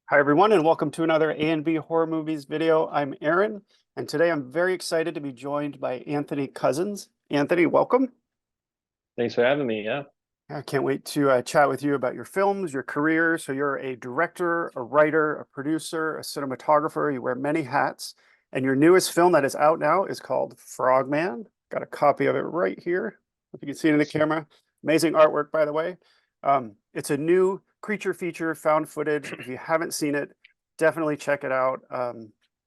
Hi, everyone, and welcome to another A and B Horror Movies video. I'm Aaron, and today I'm very excited to be joined by Anthony Cousins. Anthony, welcome. Thanks for having me. Yeah. I can't wait to chat with you about your films, your career. So you're a director, a writer, a producer, a cinematographer. You wear many hats, and your newest film that is out now is called Frogman. Got a copy of it right here, if you can see it in the camera. Amazing artwork, by the way. It's a new creature feature, found footage. If you haven't seen it, definitely check it out.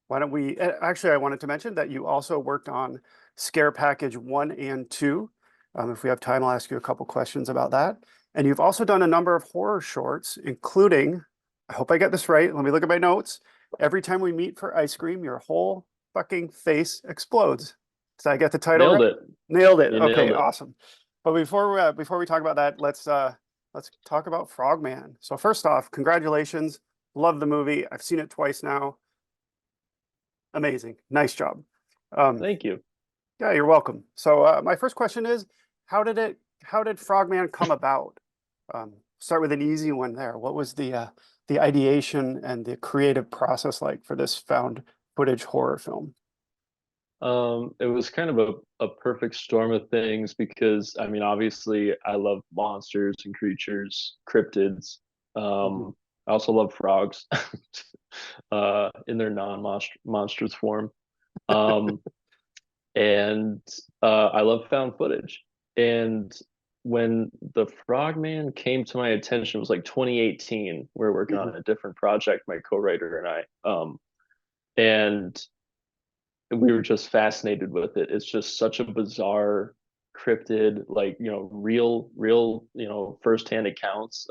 Why don't we? Actually, I wanted to mention that you also worked on Scare Package 1 and 2. If we have time, I'll ask you a couple questions about that. And you've also done a number of horror shorts, including, I hope I get this right. Let me look at my notes. Every time we meet for ice cream, your whole fucking face explodes. Did I get the title Nailed right? it. Nailed it. You Okay, nailed it. awesome. But before we talk about that, let's talk about Frogman. So first off, congratulations. Love the movie. I've seen it twice now. Amazing. Nice job. Um, Thank you. yeah, you're welcome. So my first question is, how did Frogman come about? Start with an easy one there. What was the ideation and the creative process like for this found footage horror film? It was kind of a perfect storm of things because I mean, obviously, I love monsters and creatures, cryptids. Mhm. I also love frogs, in their non-monstrous form. Um, and I love found footage. And when the Frogman came to my attention, it was like 2018. We were working Mhm. on a different project, my co-writer and I. And we were just fascinated with it. It's just such a bizarre cryptid, like, real, firsthand accounts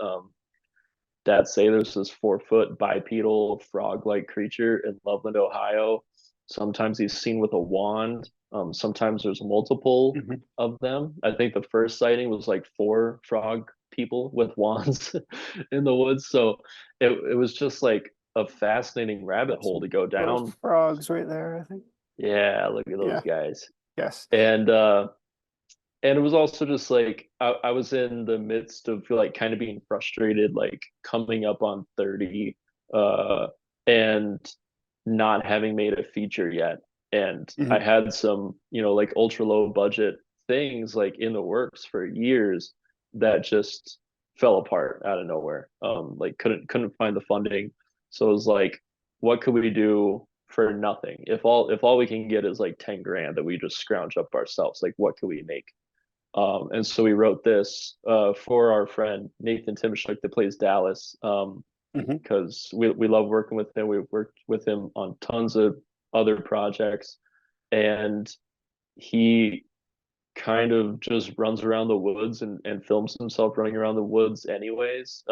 that say there's this 4 foot bipedal frog-like creature in Loveland, Ohio. Sometimes he's seen with a wand. Sometimes there's multiple Mhm. of them. I think the first sighting was like 4 frog people with wands in the woods. So it was just like a fascinating rabbit Got hole some to go little down. frogs right there, I think. Yeah, look at those Yeah. guys. Yes. And it was also just like I was in the midst of like kind of being frustrated, like coming up on 30, and not having made a feature yet. And I Mhm. had some, like ultra low budget things like in the works for years that just fell apart out of nowhere. Like couldn't find the funding. So it was like, what could we do for nothing? If all we can get is like 10 grand that we just scrounge up ourselves, like what could we make? And so we wrote this for our friend Nathan Timishuk that plays Dallas, Mhm. because we love working with him. We've worked with him on tons of other projects, and he kind of just runs around the woods and films himself running around the woods anyways.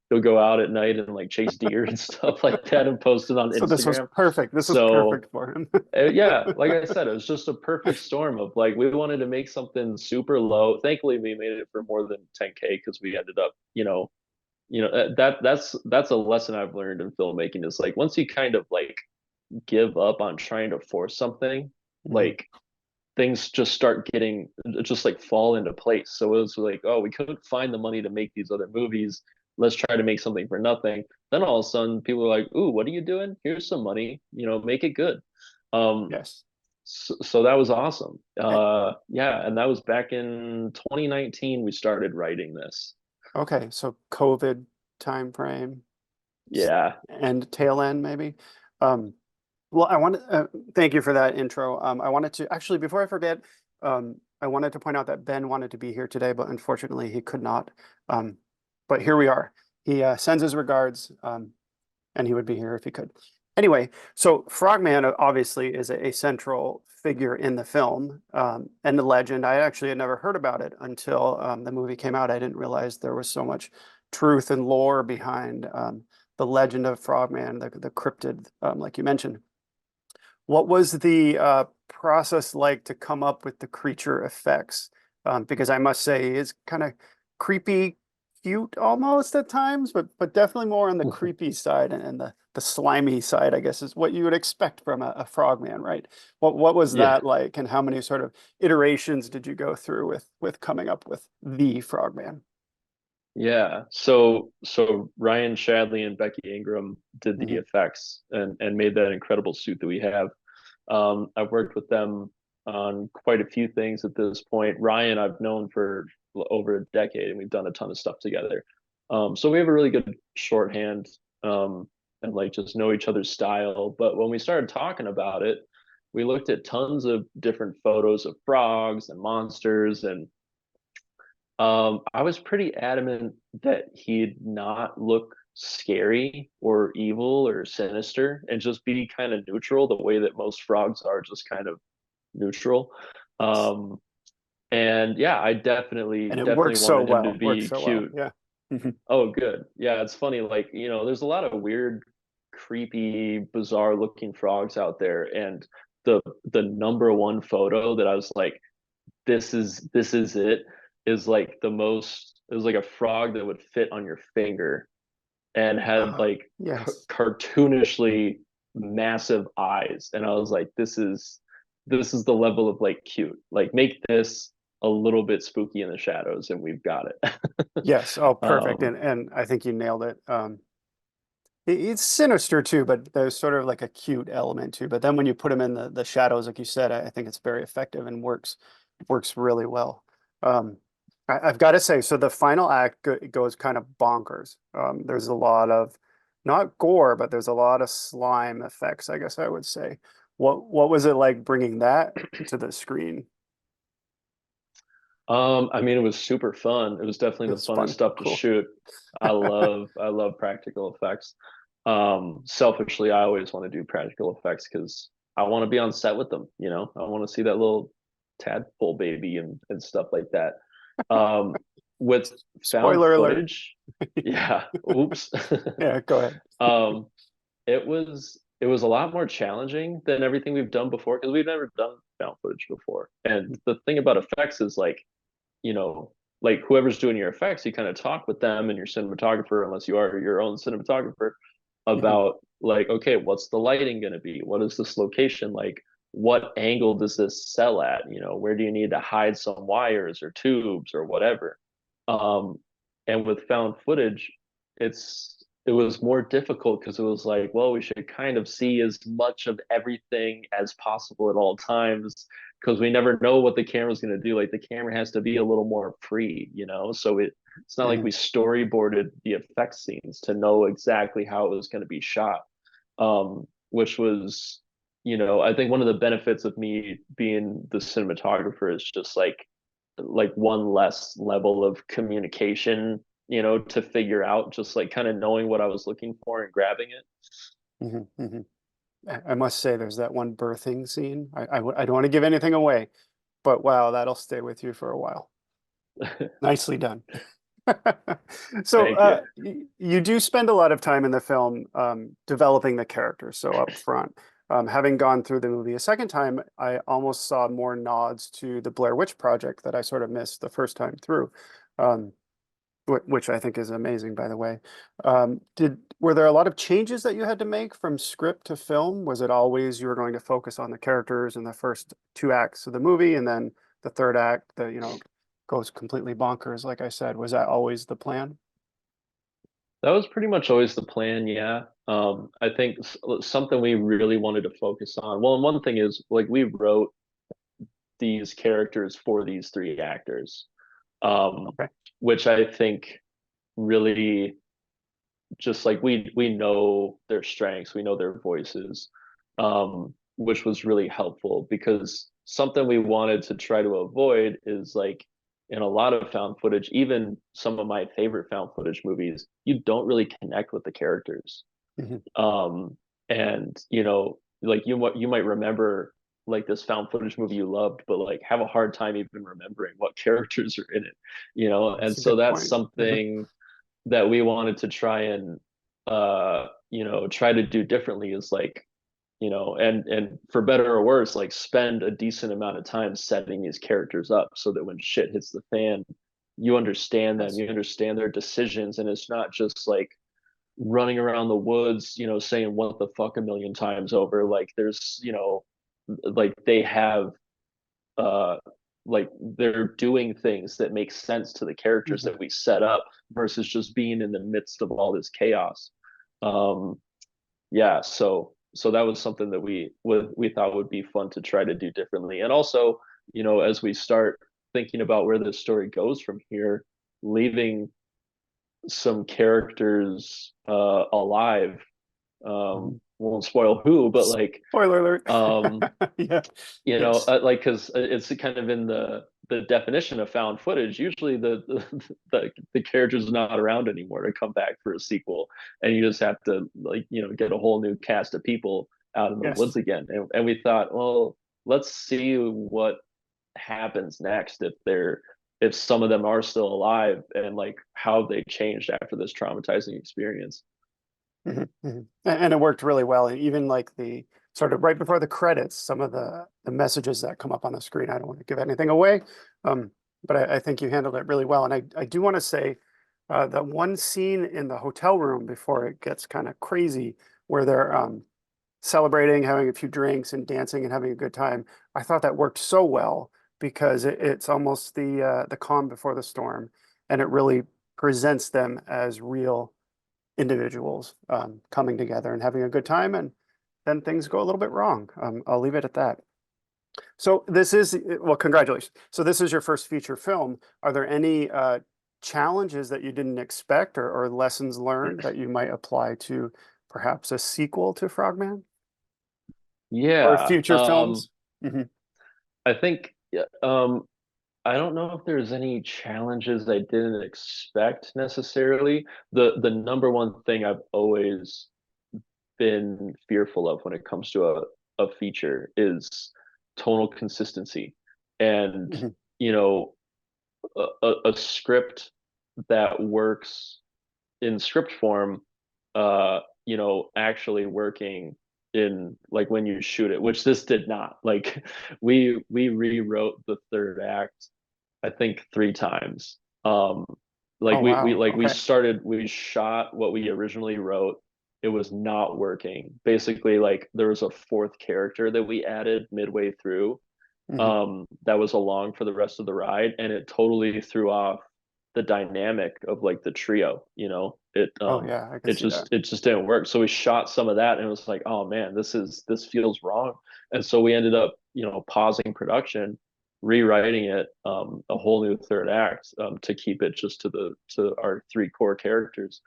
He'll go out at night and like chase deer and stuff like that and post it on So this was Instagram. perfect. This was So perfect for him. yeah, like I said, it was just a perfect storm of like we wanted to make something super low. Thankfully, we made it for more than 10K because we ended up, that's a lesson I've learned in filmmaking is like once you kind of like give up on trying to force something, Mhm. like things just start getting just like fall into place. So it was like, oh, we couldn't find the money to make these other movies. Let's try to make something for nothing. Then all of a sudden, people are like, "Ooh, what are you doing? Here's some money. Make it good." Um, Yes. so that was awesome. Eh, Yeah, and that was back in 2019. We started writing this. Okay, so COVID time frame Yeah, and tail end maybe. Um, well, I want to thank you for that intro. I wanted to actually, before I forget, I wanted to point out that Ben wanted to be here today, but unfortunately he could not. Um, but here we are. He sends his regards, and he would be here if he could. Anyway, so Frogman obviously is a central figure in the film and the legend. I actually had never heard about it until the movie came out. I didn't realize there was so much truth and lore behind the legend of Frogman, the cryptid, like you mentioned. What was the process like to come up with the creature effects? Because I must say, it's kind of creepy, cute almost at times, but definitely more on the creepy side and the slimy side, I guess, is what you would expect from a frogman, right? What was yeah. that like, and how many sort of iterations did you go through with coming up with the frogman? Yeah. So Ryan Shadley and Becky Ingram did the Hmm. effects and made that incredible suit that we have. I've worked with them on quite a few things at this point. Ryan, I've known for over a decade, and we've done a ton of stuff together. So we have a really good shorthand, and like just know each other's style. But when we started talking about it, we looked at tons of different photos of frogs and monsters, and I was pretty adamant that he'd not look scary or evil or sinister and just be kind of neutral, the way that most frogs are, just kind of neutral. Yes. Um, and yeah, I And it definitely works so wanted him to well. Works be so well. cute. Yeah. Mhm. Oh, good. Yeah, it's funny. Like, there's a lot of weird, creepy, bizarre looking frogs out there. And the number one photo that I was like, this is it, is like the most, it was like a frog that would fit on your finger and had like Yes. cartoonishly massive eyes. And I was like, this is the level of like cute. Like make this a little bit spooky in the shadows and we've got it. Yes. Oh, perfect. um And I think you nailed it. It's sinister too, but there's sort of like a cute element too. But then when you put him in the shadows, like you said, I think it's very effective and works really well. Um, I've got to say, so the final act goes kind of bonkers. There's a lot of not gore, but there's a lot of slime effects, I guess I would say. What was it like bringing that to the screen? I mean, it was super fun. It was definitely the It's funnest fun. stuff to Cool. shoot. I love practical effects. Selfishly, I always want to do practical effects because I want to be on set with them, I want to see that little tadpole baby and stuff like that. Um, with found Spoiler alert. footage, yeah, oops. Yeah, go ahead. Um, it was a lot more challenging than everything we've done before because we've never done found footage before. And the thing about effects is like, you know, like whoever's doing your effects, you kind of talk with them and your cinematographer, unless you are your own cinematographer, Mhm. about like, okay, what's the lighting going to be? What is this location like? What angle does this sell at? Where do you need to hide some wires or tubes or whatever? Um, and with found footage, it was more difficult because it was like, well, we should kind of see as much of everything as possible at all times because we never know what the camera's going to do. Like the camera has to be a little more free. So it's not like Mhm. we storyboarded the effect scenes to know exactly how it was going to be shot. Which was, I think one of the benefits of me being the cinematographer is just like one less level of communication, to figure out, just like kind of knowing what I was looking for and grabbing Mhm. Mhm. I must say, there's that one birthing scene. I don't want to give anything away, but wow, that'll stay with you for a while. it. Nicely done. So Thank you. you do spend a lot of time in the film developing the characters. So up front, having gone through the movie a second time, I almost saw more nods to the Blair Witch Project that I sort of missed the first time through. Um, which I think is amazing, by the way. Were there a lot of changes that you had to make from script to film? Was it always you were going to focus on the characters in the first two acts of the movie, and then the third act, goes completely bonkers, like I said? Was that always the plan? That was pretty much always the plan, yeah. I think something we really wanted to focus on. Well, and one thing is like we wrote these characters for these three actors, um, Okay. which I think really just like we know their strengths, we know their voices, which was really helpful because something we wanted to try to avoid is like in a lot of found footage, even some of my favorite found footage movies, you don't really connect with the characters. Mhm. Um, and like you might remember like this found footage movie you loved, but like have a hard time even remembering what characters are in it. And That's a so good that's point. Mhm. something that we wanted to try and try to do differently is like, and for better or worse, like spend a decent amount of time setting these characters up so that when shit hits the fan, you understand them, Yes. you understand their decisions, and it's not just like running around the woods, saying what the fuck a million times over. Like there's, like they have uh like they're doing things that make sense to the characters Mhm. that we set up versus just being in the midst of all this chaos. Um, yeah, so that was something that we thought would be fun to try to do differently. And also, as we start thinking about where this story goes from here, leaving some characters alive. Mhm. Won't spoil who, but like Spoiler alert. um Yeah. Yes. like because it's kind of in the definition of found footage. Usually the character's not around anymore to come back for a sequel, and you just have to like get a whole new cast of people out in the Yes. woods again. And we thought, well, let's see what happens next if some of them are still alive and like how they changed after this traumatizing experience. Mhm, mhm. And it worked really well. Even like the sort of right before the credits, some of the messages that come up on the screen. I don't want to give anything away, um, but I think you handled it really well. And I do want to say that one scene in the hotel room before it gets kind of crazy, where they're celebrating, having a few drinks, and dancing and having a good time. I thought that worked so well because it's almost the calm before the storm, and it really presents them as real individuals coming together and having a good time, and then things go a little bit wrong. I'll leave it at that. So this is, well, congratulations. So this is your first feature film. Are there any challenges that you didn't expect, or lessons learned that you might apply to perhaps a sequel to Frogman or Yeah. future films? Hmm. I think I don't know if there's any challenges I didn't expect necessarily. The number one thing I've always been fearful of when it comes to a feature is tonal consistency. And Hmm. you know, a script that works in script form, actually working in like when you shoot it, which this did not. Like we rewrote the third act, I think 3 times. Like Oh, wow. we Okay. started, we shot what we originally wrote. It was not working. Basically, like there was a fourth character that we added midway through, Hmm. that was along for the rest of the ride, and it totally threw off the dynamic of like the trio. Oh, yeah, I could It see that. just didn't work. So we shot some of that, and it was like, oh man, this feels wrong. And so we ended up pausing production, rewriting it, a whole new third act, to keep it just to our 3 core characters.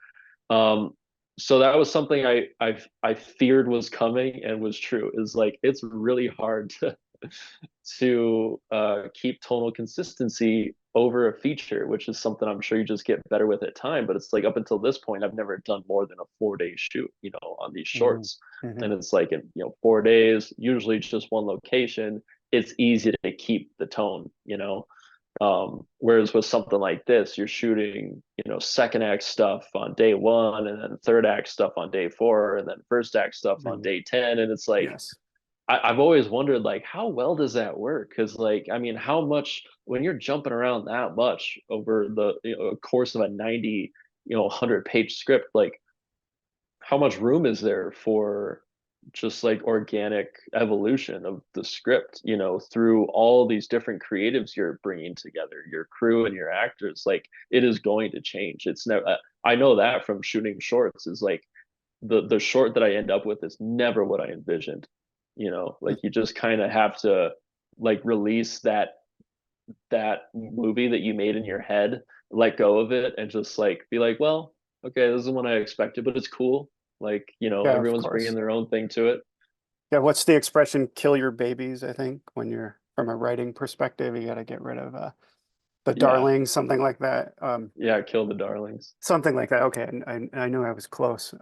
um so that was something I feared was coming and was true. Is like it's really hard to keep tonal consistency over a feature, which is something I'm sure you just get better with at time. But it's like up until this point, I've never done more than a 4-day shoot, on these Hmm. shorts. Hmm. And it's like in 4 days, usually it's just one location. It's easy to keep the tone. Whereas with something like this, you're shooting, second act stuff on day one, and then third act stuff on day four, and then first act stuff on Hmm. day 10. And it's like, Yes. I've always wondered, like, how well does that work? Because, like, I mean, how much when you're jumping around that much over the course of a 90, 100-page script, like, how much room is there for just like organic evolution of the script, through all these different creatives you're bringing together, your crew and your actors? Like, it is going to change. It's never. I know that from shooting shorts. Is like the short that I end up with is never what I envisioned. Like you just kind of have to like release that movie that you made in your head, let go of it, and just like be like, well, okay, this isn't what I expected, but it's cool. Like, Yeah, of everyone's bringing course. their own thing to it. Yeah, what's the expression? Kill your babies, I think, when you're from a writing perspective, you got to get rid of the Yeah, darling, something like that. yeah, kill the darlings. Something like that. Okay, and I knew I was close.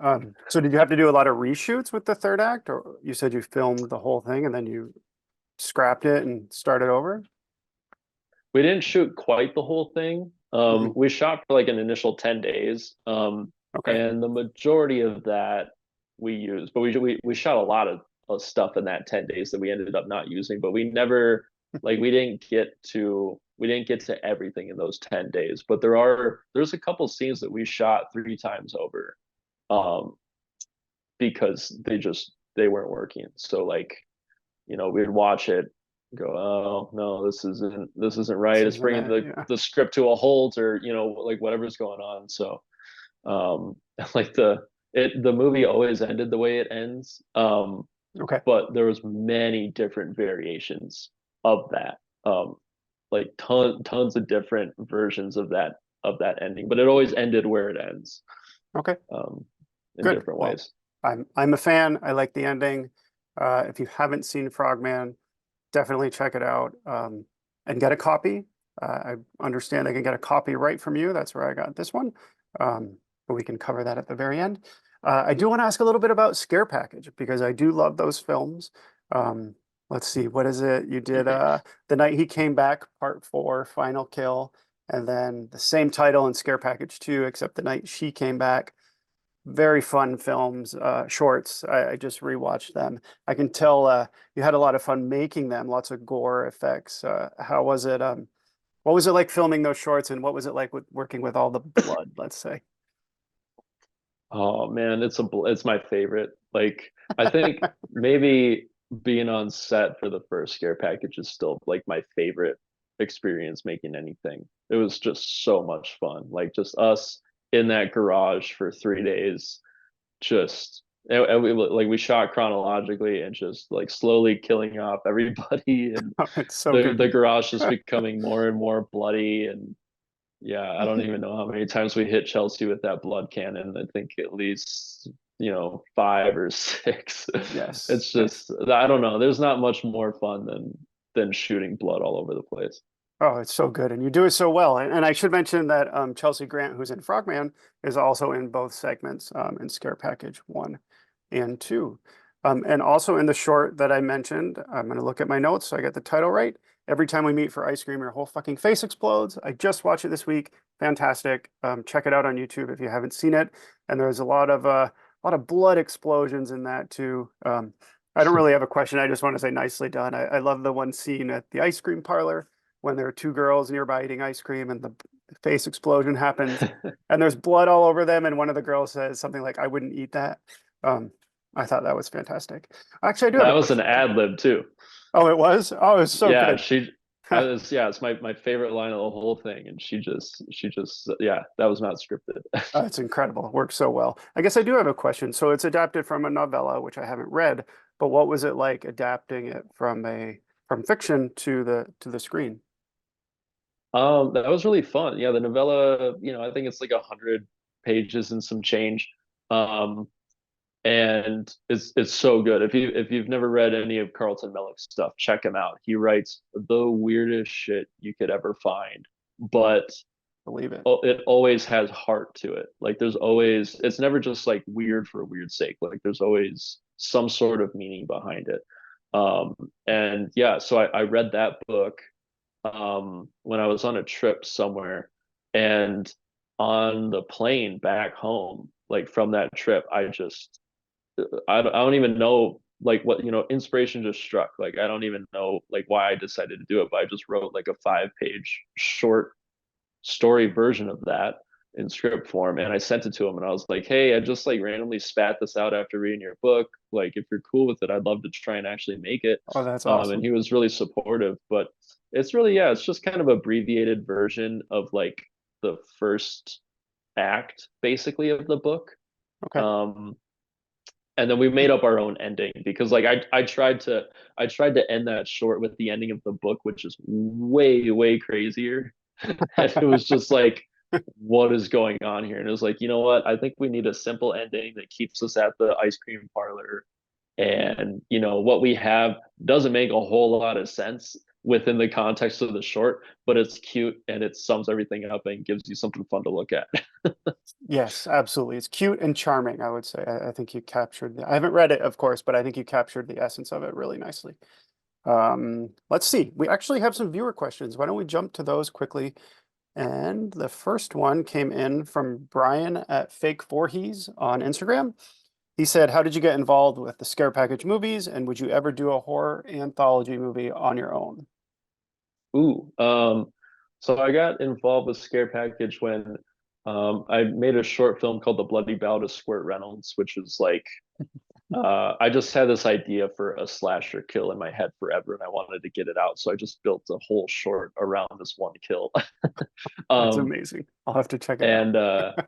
So did you have to do a lot of reshoots with the third act, or you said you filmed the whole thing and then you scrapped it and started over? We didn't shoot quite the whole thing. Hmm. We shot for like an initial 10 days. Okay. And the majority of that we used, but we shot a lot of stuff in that 10 days that we ended up not using, but we never, like, we didn't get to everything in those 10 days. But there's a couple scenes that we shot 3 times over, um, because they weren't working. So like, we'd watch it go, oh no, this isn't right. This It's isn't bringing it. the Yeah. the script to a halt, or like whatever's going on. So um like the movie always ended the way it ends. Okay. But there was many different variations of that. Like tons of different versions of that ending, but it always ended where it ends. Okay. Um in Good. different Well, ways. I'm a fan. I like the ending. If you haven't seen Frogman, definitely check it out, and get a copy. I understand I can get a copy right from you. That's where I got this one. But we can cover that at the very end. I do want to ask a little bit about Scare Package because I do love those films. Um, let's see, what is it? You did The Night He Came Back, Part 4, Final Kill, and then the same title in Scare Package 2, except The Night She Came Back. Very fun films, shorts. I just rewatched them. I can tell you had a lot of fun making them, lots of gore effects. How was it? What was it like filming those shorts, and what was it like with working with all the blood, let's say? Oh man, it's my favorite. Like I think maybe being on set for the first Scare Package is still like my favorite experience making anything. It was just so much fun. Like just us in that garage for 3 days, just and we shot chronologically and just like slowly killing off everybody, and It's so the good. garage just becoming more and more bloody. And yeah, I don't even know how many times we hit Chelsea with that blood cannon. I think at least, five or six. Yes, It's yes. just, I don't know. There's not much more fun than shooting blood all over the place. Oh, it's so good, and you do it so well. And I should mention that Chelsea Grant, who's in Frogman, is also in both segments, in Scare Package 1 and 2. And also in the short that I mentioned, I'm going to look at my notes so I get the title right. Every time we meet for ice cream, your whole fucking face explodes. I just watched it this week. Fantastic. Check it out on YouTube if you haven't seen it. And there's a lot of blood explosions in that too. I don't really have a question. I just want to say nicely done. I love the one scene at the ice cream parlor when there are two girls nearby eating ice cream and the face explosion happens and there's blood all over them and one of the girls says something like, I wouldn't eat that. Um, I thought that was fantastic. Actually, I do have a That was an question for you. ad lib too. Oh, it was? Oh, it was so Yeah, good. it's my favorite line of the whole thing. And she just, yeah, that was not scripted. It's incredible. It works so well. I guess I do have a question. So it's adapted from a novella, which I haven't read, but what was it like adapting it from fiction to the screen? That was really fun. Yeah, the novella, I think it's like 100 pages and some change. Um, and it's so good. If you've never read any of Carlton Mellick's stuff, check him out. He writes the weirdest shit you could ever find, but Believe it. it always has heart to it. Like it's never just like weird for weird sake. Like there's always some sort of meaning behind it. Um, and yeah, so I read that book when I was on a trip somewhere, and on the plane back home, like from that trip, I don't even know like what inspiration just struck. Like I don't even know like why I decided to do it, but I just wrote like a 5-page short story version of that in script form, and I sent it to him, and I was like, hey, I just like randomly spat this out after reading your book. Like if you're cool with it, I'd love to try and actually make it. Oh, that's And awesome. he was really supportive. But it's really, yeah, it's just kind of abbreviated version of like the first act basically of the book. Okay. um and then we made up our own ending, because like I tried to end that short with the ending of the book, which is way crazier. And it was just like, what is going on here? And it was like, you know what? I think we need a simple ending that keeps us at the ice cream parlor. And what we have doesn't make a whole lot of sense within the context of the short, but it's cute and it sums everything up and gives you something fun to look at. Yes, absolutely. It's cute and charming, I would say. I think you captured I haven't read it, of course, but I think you captured the essence of it really nicely. Let's see. We actually have some viewer questions. Why don't we jump to those quickly? And the first one came in from Brian at Fake Voorhees on Instagram. He said, how did you get involved with the Scare Package movies? And would you ever do a horror anthology movie on your own? Ooh, so I got involved with Scare Package when I made a short film called The Bloody Ballad of Squirt Reynolds, which is like I just had this idea for a slasher kill in my head forever, and I wanted to get it out. So I just built a whole short around this one kill. That's um, amazing. I'll have to check it out. and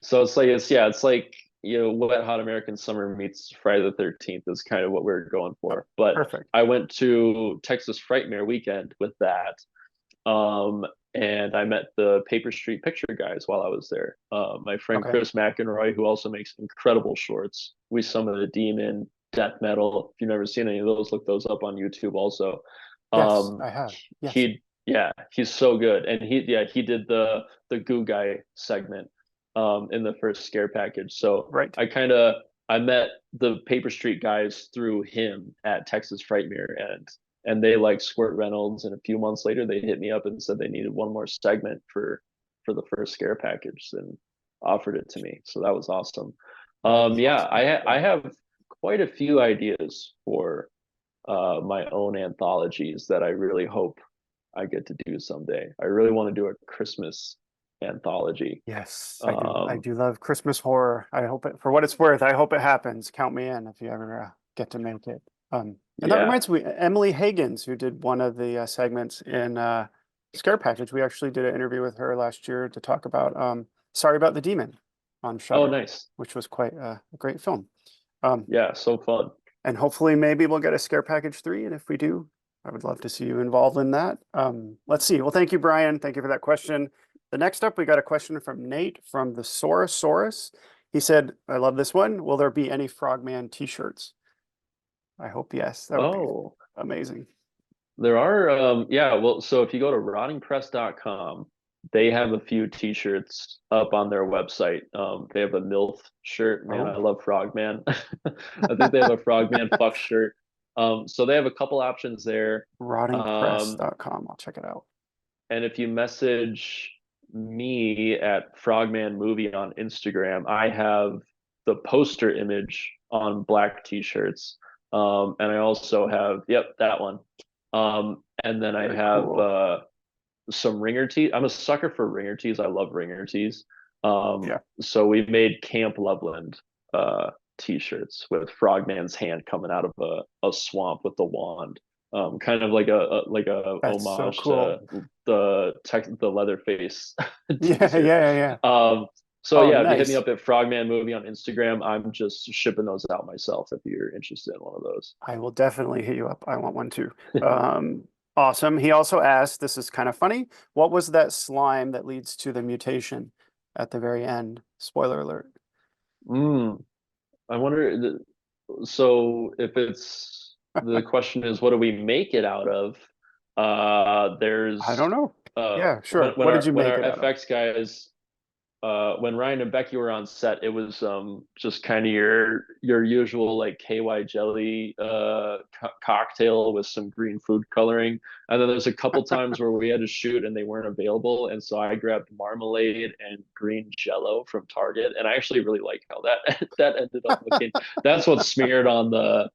so it's like Wet Hot American Summer meets Friday the 13th is kind of what we're going for. But Perfect. I went to Texas Frightmare weekend with that. Um, and I met the Paper Street Picture guys while I was there. My friend Okay. Chris McEnroy, who also makes incredible shorts. We Summon the Demon, Death Metal. If you've never seen any of those, look those up on YouTube also. Yes, Um, I have. Yes. he yeah, he's so good. And he did the Goo Guy segment in the first scare package. So Right. I met the Paper Street guys through him at Texas Frightmare, and they like Squirt Reynolds. And a few months later, they hit me up and said they needed one more segment for the first scare package, and offered it to me. So that was awesome. That is Yeah, awesome. I have quite a few ideas for my own anthologies that I really hope I get to do someday. I really want to do a Christmas anthology. Yes, I do. I Um, do love Christmas horror. I hope it, for what it's worth, I hope it happens. Count me in if you ever get to make it. And that yeah. reminds me, Emily Higgins, who did one of the segments in Scare Package, we actually did an interview with her last year to talk about Sorry About the Demon on Oh, Shudder, nice. which was quite a great film. Um, Yeah, so fun. and hopefully maybe we'll get a Scare Package 3. And if we do, I would love to see you involved in that. Let's see. Well, thank you, Brian. Thank you for that question. The next up, we got a question from Nate from the Saurosaurus. He said, I love this one. Will there be any Frogman t-shirts? I hope yes. That would be Oh, amazing. there are yeah, well, so if you go to rottingpress.com, they have a few t-shirts up on their website. They have a MILF shirt. Man, I Oh, love Frogman. I think they have a Frogman fuck shirt. So they have a couple options there. Um, rottingpress.com. I'll check it out. and if you message me at Frogman Movie on Instagram, I have the poster image on black t-shirts. And I also have, yep, that one. And then I Very have cool. some ringer tees. I'm a sucker for ringer tees. I love ringer tees. Yeah. So we made Camp Loveland t-shirts with Frogman's hand coming out of a swamp with the wand. Kind of like a That's so homage to cool. the Leatherface Yeah, yeah, teaser. yeah, yeah. So Oh, yeah, if you hit me nice. up at Frogman Movie on Instagram, I'm just shipping those out myself if you're interested in one of those. I will definitely hit you up. I want one too. Um, awesome. He also asked, this is kind of funny, what was that slime that leads to the mutation at the very end? Spoiler alert. Mm, I wonder. So if it's the question is, what do we make it out of? I don't There's know. Yeah, sure. What did you when make our it out of? FX guys when Ryan and Becky were on set, it was just kind of your usual like KY jelly cocktail with some green food coloring. And then there's a couple times where we had to shoot and they weren't available, and so I grabbed marmalade and green jello from Target, and I actually really like how that that ended up looking. That's what's smeared on the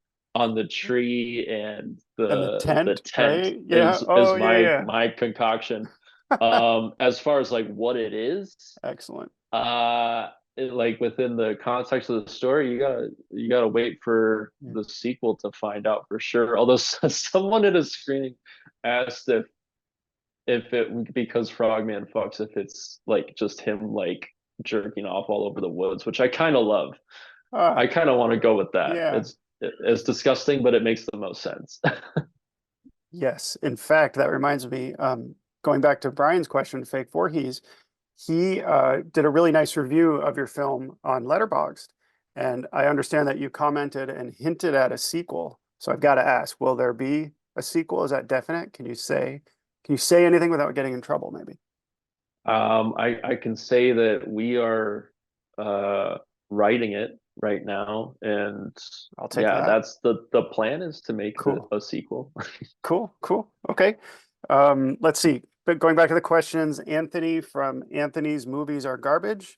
tree, and And the the tent, tent right? Yeah. is Oh, yeah, my concoction. yeah. As far as like what it is, Excellent. like within the context of the story, you gotta wait for Yeah. the sequel to find out for sure. Although someone at a screening asked if it because Frogman fucks, if it's like just him like jerking off all over the woods, which I kind of love. I Ah, kind of want to go with that. yeah. It's disgusting, but it makes the most sense. Yes. In fact, that reminds me, going back to Brian's question, Fake Voorhees, he did a really nice review of your film on Letterboxd. And I understand that you commented and hinted at a sequel. So I've got to ask, will there be a sequel? Is that definite? Can you say anything without getting in trouble, maybe? I can say that we are uh, writing it right now, and I'll take yeah, that. that's the plan is to make Cool. a sequel. Cool. Cool. Okay. Let's see. But going back to the questions, Anthony from Anthony's Movies Are Garbage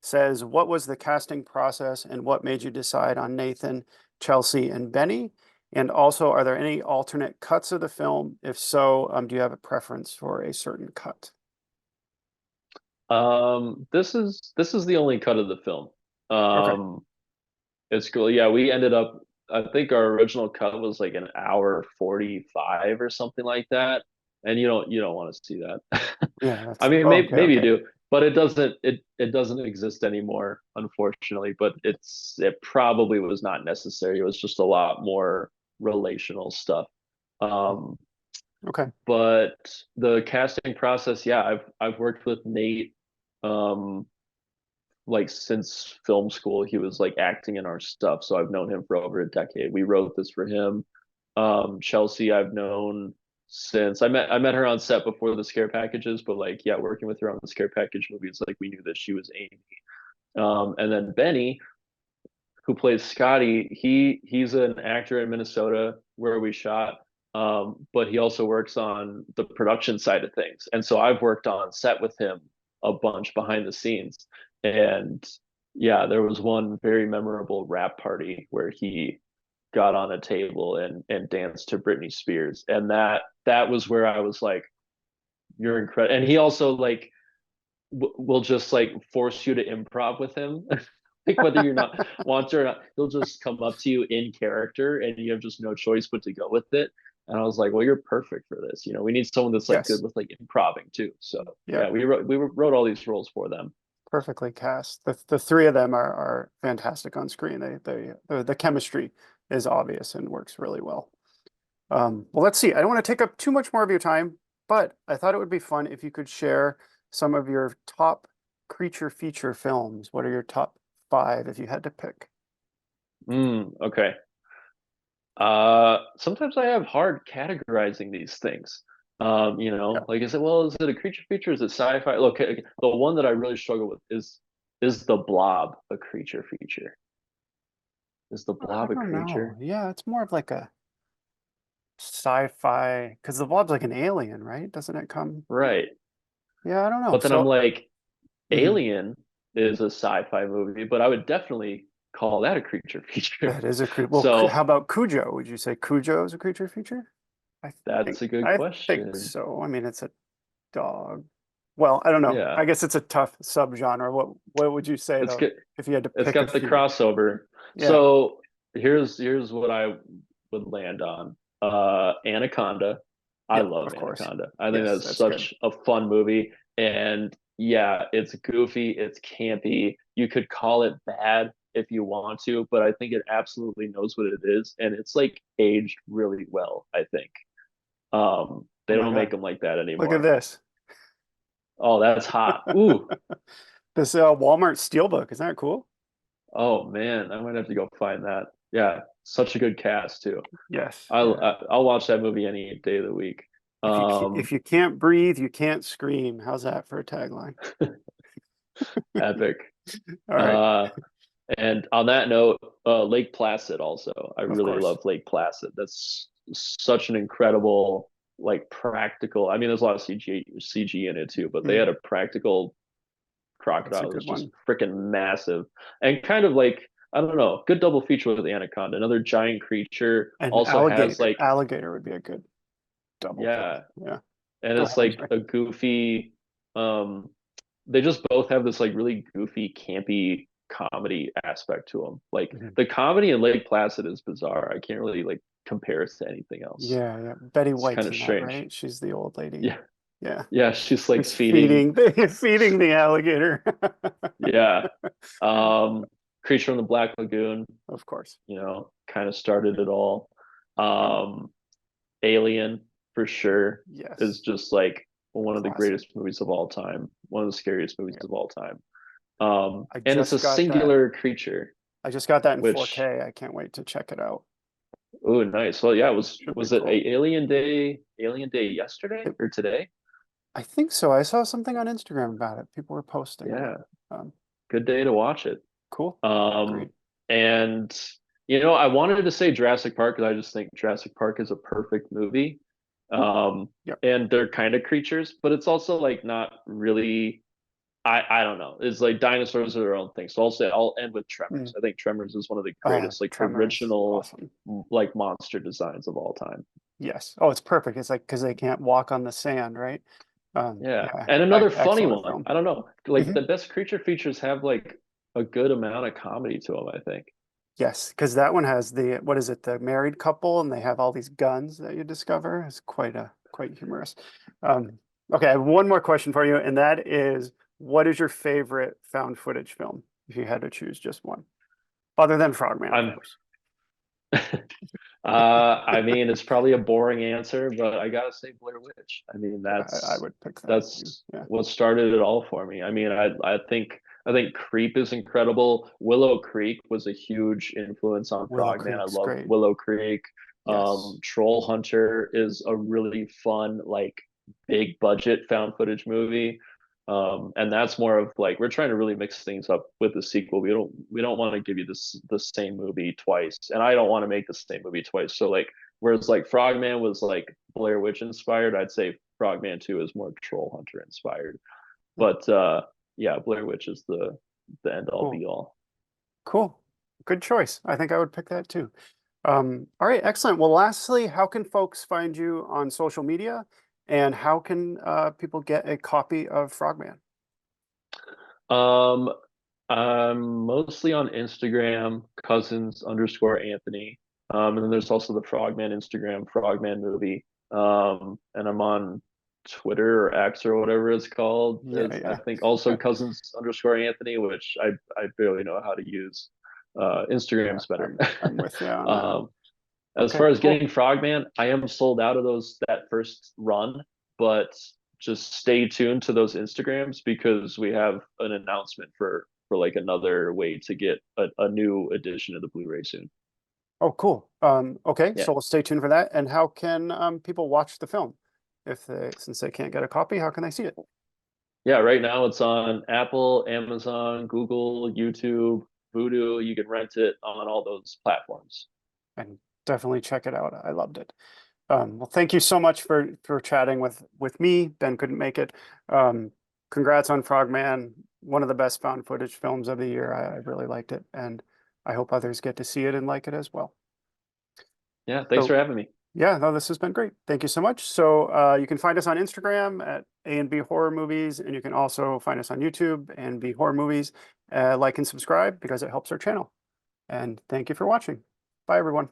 says, what was the casting process and what made you decide on Nathan, Chelsea, and Benny? And also, are there any alternate cuts of the film? If so, do you have a preference for a certain cut? This is the only cut of the film. Okay. Um, It's cool. Yeah, we ended up, I think our original cut was like an hour 45 or something like that. And you don't want to see that. Yeah, I that's mean, oh, maybe okay, maybe you okay. do, but it doesn't exist anymore, unfortunately. But it probably was not necessary. It was just a lot more relational stuff. Um, Okay. but the casting process, yeah, I've worked with Nate um like since film school. He was like acting in our stuff, so I've known him for over a decade. We wrote this for him. Chelsea, I've known since I met her on set before the scare packages, but like yeah, working with her on the scare package movies, like we knew that she was Amy. And then Benny, who plays Scotty, he's an actor in Minnesota where we shot. But he also works on the production side of things. And so I've worked on set with him a bunch behind the scenes. And yeah, there was one very memorable rap party where he got on a table and danced to Britney Spears. And that was where I was like, you're incredible. And he also like will just like force you to improv with him. Like whether you're not want to or not, he'll just come up to you in character and you have just no choice but to go with it. And I was like, well, you're perfect for this. We need someone that's like good Yes. with like improving too. So Yeah. yeah, we wrote all these roles for them. Perfectly cast. The three of them are fantastic on screen. The chemistry is obvious and works really well. Well, let's see. I don't want to take up too much more of your time, but I thought it would be fun if you could share some of your top creature feature films. What are your top five if you had to pick? Okay. Sometimes I have hard categorizing these things. Yeah. Like is it a creature feature? Is it sci-fi? Look, okay, the one that I really struggle with is the Blob a creature feature? Is the I Blob a don't know. creature? Yeah, it's more of like a sci-fi because the Blob's like an alien, right? Doesn't it come? Right. Yeah, I don't know. But then I'm So, like, mhm, Alien is a sci-fi movie, but I would definitely call that a creature feature. that is a creature. Well, how So about Cujo? Would you say Cujo is a creature feature? I think that's a good I think question. so. I mean, it's a dog. Well, I don't know. Yeah. I guess it's a tough subgenre. What would you say It's though, good. if you had to It's pick a got the few? crossover. Yeah, So here's what I would land on. Anaconda. I yeah, love of course. Anaconda. I think Yes, that's that's good. such a fun movie. And yeah, it's goofy, it's campy. You could call it bad if you want to, but I think it absolutely knows what it is. And it's like aged really well, I think. Oh They my don't make God. them like that Look at anymore. this. Oh, that's hot. Ooh. This Walmart Steelbook. Isn't that cool? Oh man, I might have to go find that. Yeah, such a good cast too. Yes. I'll Yeah. I- I'll watch that movie any day of the week. If Um, you can't breathe, you can't scream. How's that for a tagline? Epic. All right. Uh, and on that note, Lake Placid also. I Of really course. love Lake Placid. That's such an incredible, like practical. I mean, there's a lot of CG in it too, but they Mm, had a practical that's a crocodile that good was just one. freaking massive and kind of like I don't know, good double feature with the anaconda. Another giant creature And also has alligator. like Alligator would be a good double play. yeah, Yeah. and Go it's ahead. I'm like sorry. a goofy. Um, they just both have this like really goofy, campy comedy aspect to them. Like Mhm. the comedy in Lake Placid is bizarre. I can't really like compare it to anything else. Yeah, yeah. Betty It's White's kind of in that, strange. right? She's the old lady. Yeah, Yeah. yeah. She's like It's feeding. feeding the alligator. Yeah. Um, Creature from the Black Lagoon. Of course. Kind of started it all. Um, Alien for sure is Yes. just like one of the Classic. greatest movies of all time, one of the scariest movies Yeah. of all time. I And it's a just got that. singular creature, I just got that in which 4K. I can't wait to check it out. oh nice. Well, yeah, Should be was it cool. Alien Day yesterday It, or today? I think so. I saw something on Instagram about it. People were posting Yeah, about it. good day to watch it. Cool. Yeah, Um, agreed. and I wanted to say Jurassic Park because I just think Jurassic Park is a perfect movie. Um, Yep. and they're kind of creatures, but it's also like not really. I don't know. It's like dinosaurs are their own thing. So I'll end with Tremors. Mm. I think Tremors is one of the greatest like Tremors. original Awesome. like monster designs of all time. Yes. Oh, it's perfect. It's like because they can't walk on the sand, right? Yeah. Yeah. And another funny Excellent one. film. I don't know. Like Hmm. the best creature features have like a good amount of comedy to them, I think. Yes, because that one has the, what is it, the married couple, and they have all these guns that you discover. It's quite humorous. Um, okay, I have one more question for you, and that is, what is your favorite found footage film, if you had to choose just one, other than Frogman, of I'm course? I mean, it's probably a boring answer, but I gotta say Blair Witch. I mean, I would pick that too. that's Yeah, what started it all for me. I mean, I think Creep is incredible. Willow Creek was a huge influence on Willow Frogman. I Creek's love great. Willow Creek. Yes. Troll Hunter is a really fun, like big budget found footage movie. And that's more of like we're trying to really mix things up with the sequel. We don't want to give you this the same movie twice, and I don't want to make the same movie twice. So like whereas like Frogman was like Blair Witch inspired, I'd say Frogman 2 is more Troll Hunter inspired. But yeah, Blair Witch is the end all Cool. be all. Cool. Good choice. I think I would pick that too. All right, excellent. Well, lastly, how can folks find you on social media, and how can people get a copy of Frogman? Um, I'm mostly on Instagram, cousins underscore Anthony. And then there's also the Frogman Instagram, Frogman movie. And I'm on Twitter or X or whatever it's called. Yeah, Is I yeah. think also cousins underscore Anthony, which I barely know how to use. Yeah, Instagram's better. I'm with you on that. um, as Okay, far as cool. getting Frogman, I am sold out of those that first run, but just stay tuned to those Instagrams because we have an announcement for like another way to get a new edition of the Blu-ray soon. Oh, cool. Okay, Yeah. so we'll stay tuned for that. And how can people watch the film? Since they can't get a copy, how can they see it? Yeah, right now it's on Apple, Amazon, Google, YouTube, Vudu. You can rent it on all those platforms. And definitely check it out. I loved it. Well, thank you so much for chatting with me. Ben couldn't make it. Um, Congrats on Frogman, one of the best found footage films of the year. I really liked it, and I hope others get to see it and like it as well. Yeah, thanks So for having me. yeah, no, this has been great. Thank you so much. So you can find us on Instagram at A&B Horror Movies, and you can also find us on YouTube and B Horror Movies. Like and subscribe because it helps our channel. And thank you for watching. Bye, everyone.